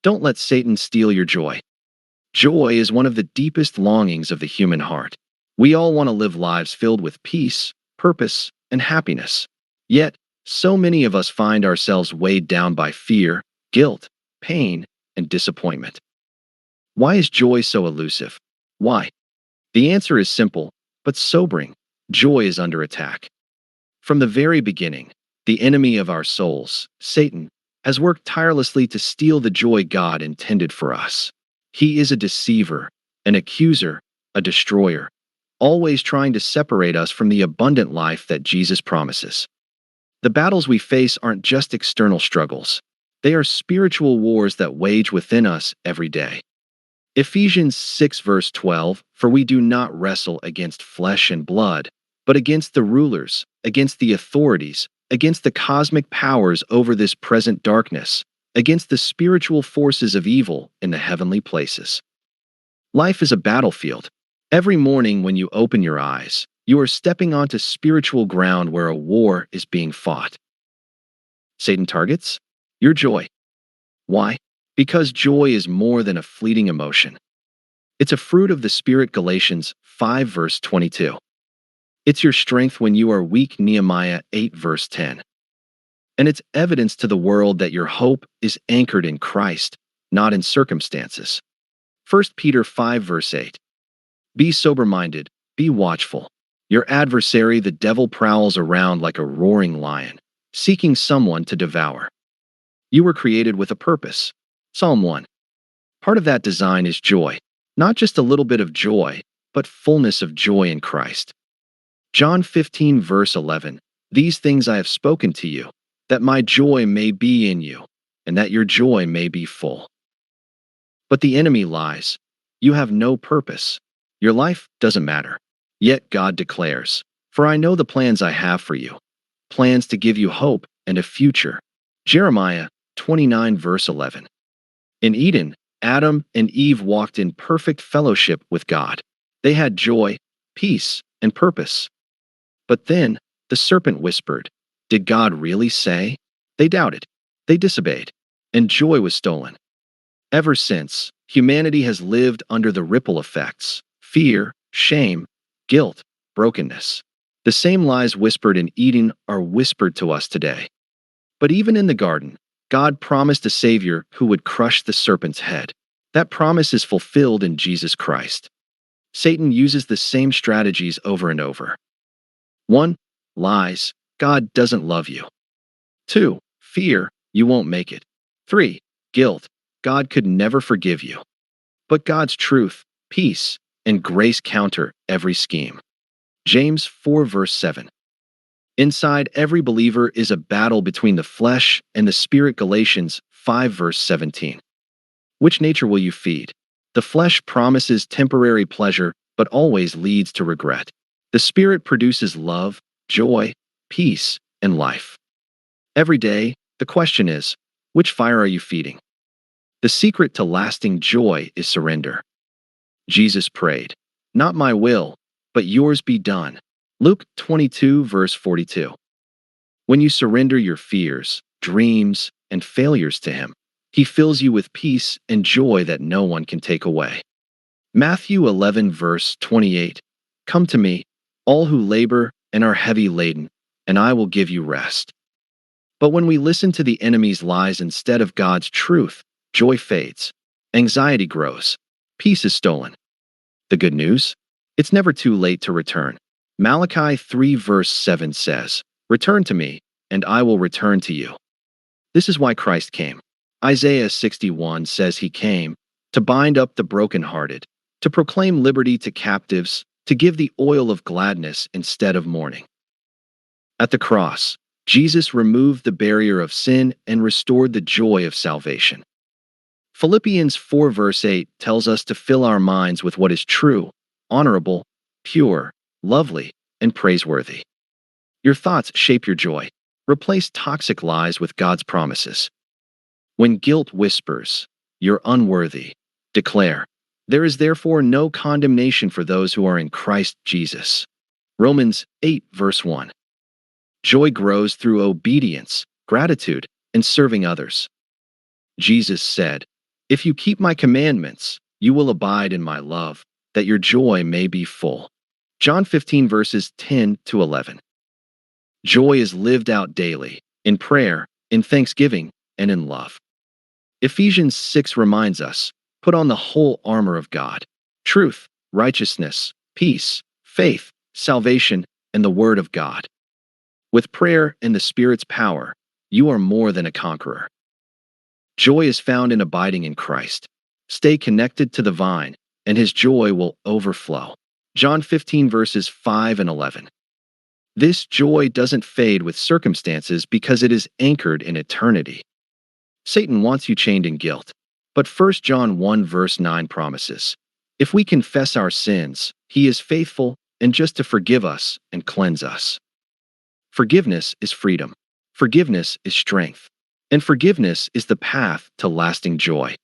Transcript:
Don't let Satan steal your joy. Joy is one of the deepest longings of the human heart. We all want to live lives filled with peace, purpose, and happiness. Yet, so many of us find ourselves weighed down by fear, guilt, pain, and disappointment. Why is joy so elusive? Why? The answer is simple, but sobering. Joy is under attack. From the very beginning, the enemy of our souls, Satan, has worked tirelessly to steal the joy God intended for us. He is a deceiver, an accuser, a destroyer, always trying to separate us from the abundant life that Jesus promises. The battles we face aren't just external struggles. They are spiritual wars that wage within us every day. Ephesians 6 verse 12, "For we do not wrestle against flesh and blood, but against the rulers, against the authorities, against the cosmic powers over this present darkness, against the spiritual forces of evil in the heavenly places." Life is a battlefield. Every morning when you open your eyes, you are stepping onto spiritual ground where a war is being fought. Satan targets your joy. Why? Because joy is more than a fleeting emotion. It's a fruit of the Spirit, Galatians 5 verse 22. It's your strength when you are weak, Nehemiah 8 verse 10. And it's evidence to the world that your hope is anchored in Christ, not in circumstances. 1 Peter 5 verse 8. Be sober-minded, be watchful. Your adversary, the devil, prowls around like a roaring lion, seeking someone to devour. You were created with a purpose. Psalm 1. Part of that design is joy. Not just a little bit of joy, but fullness of joy in Christ. John 15 verse 11. These things I have spoken to you, that my joy may be in you, and that your joy may be full. But the enemy lies. You have no purpose. Your life doesn't matter. Yet God declares, "For I know the plans I have for you, plans to give you hope and a future." Jeremiah 29 verse 11. In Eden, Adam and Eve walked in perfect fellowship with God. They had joy, peace, and purpose. But then, the serpent whispered, "Did God really say?" They doubted. They disobeyed. And joy was stolen. Ever since, humanity has lived under the ripple effects: fear, shame, guilt, brokenness. The same lies whispered in Eden are whispered to us today. But even in the garden, God promised a Savior who would crush the serpent's head. That promise is fulfilled in Jesus Christ. Satan uses the same strategies over and over. 1. Lies. God doesn't love you. 2. Fear. You won't make it. 3. Guilt. God could never forgive you. But God's truth, peace, and grace counter every scheme. James 4 verse 7. Inside every believer is a battle between the flesh and the spirit, Galatians 5 verse 17. Which nature will you feed? The flesh promises temporary pleasure, but always leads to regret. The spirit produces love, joy, peace, and life. Every day, the question is, which fire are you feeding? The secret to lasting joy is surrender. Jesus prayed, "Not my will, but yours be done." Luke 22 verse 42. When you surrender your fears, dreams, and failures to Him, He fills you with peace and joy that no one can take away. Matthew 11 verse 28. Come to me, all who labor and are heavy laden, and I will give you rest. But when we listen to the enemy's lies instead of God's truth, joy fades, anxiety grows, peace is stolen. The good news? It's never too late to return. Malachi 3 verse 7 says, "Return to me, and I will return to you." This is why Christ came. Isaiah 61 says He came to bind up the brokenhearted, to proclaim liberty to captives, to give the oil of gladness instead of mourning. At the cross, Jesus removed the barrier of sin and restored the joy of salvation. Philippians 4 verse 8 tells us to fill our minds with what is true, honorable, pure, lovely, and praiseworthy. Your thoughts shape your joy. Replace toxic lies with God's promises. When guilt whispers, "You're unworthy," declare, "There is therefore no condemnation for those who are in Christ Jesus." Romans 8 verse 1. Joy grows through obedience, gratitude, and serving others. Jesus said, If you keep my commandments, you will abide in my love, that your joy may be full. John 15 verses 10 to 11. Joy is lived out daily, in prayer, in thanksgiving, and in love. Ephesians 6 reminds us, put on the whole armor of God: truth, righteousness, peace, faith, salvation, and the word of God. With prayer and the Spirit's power, you are more than a conqueror. Joy is found in abiding in Christ. Stay connected to the vine, and his joy will overflow. John 15 verses 5 and 11. This joy doesn't fade with circumstances because it is anchored in eternity. Satan wants you chained in guilt, but 1 John 1 verse 9 promises, if we confess our sins, he is faithful and just to forgive us and cleanse us. Forgiveness is freedom. Forgiveness is strength. And forgiveness is the path to lasting joy.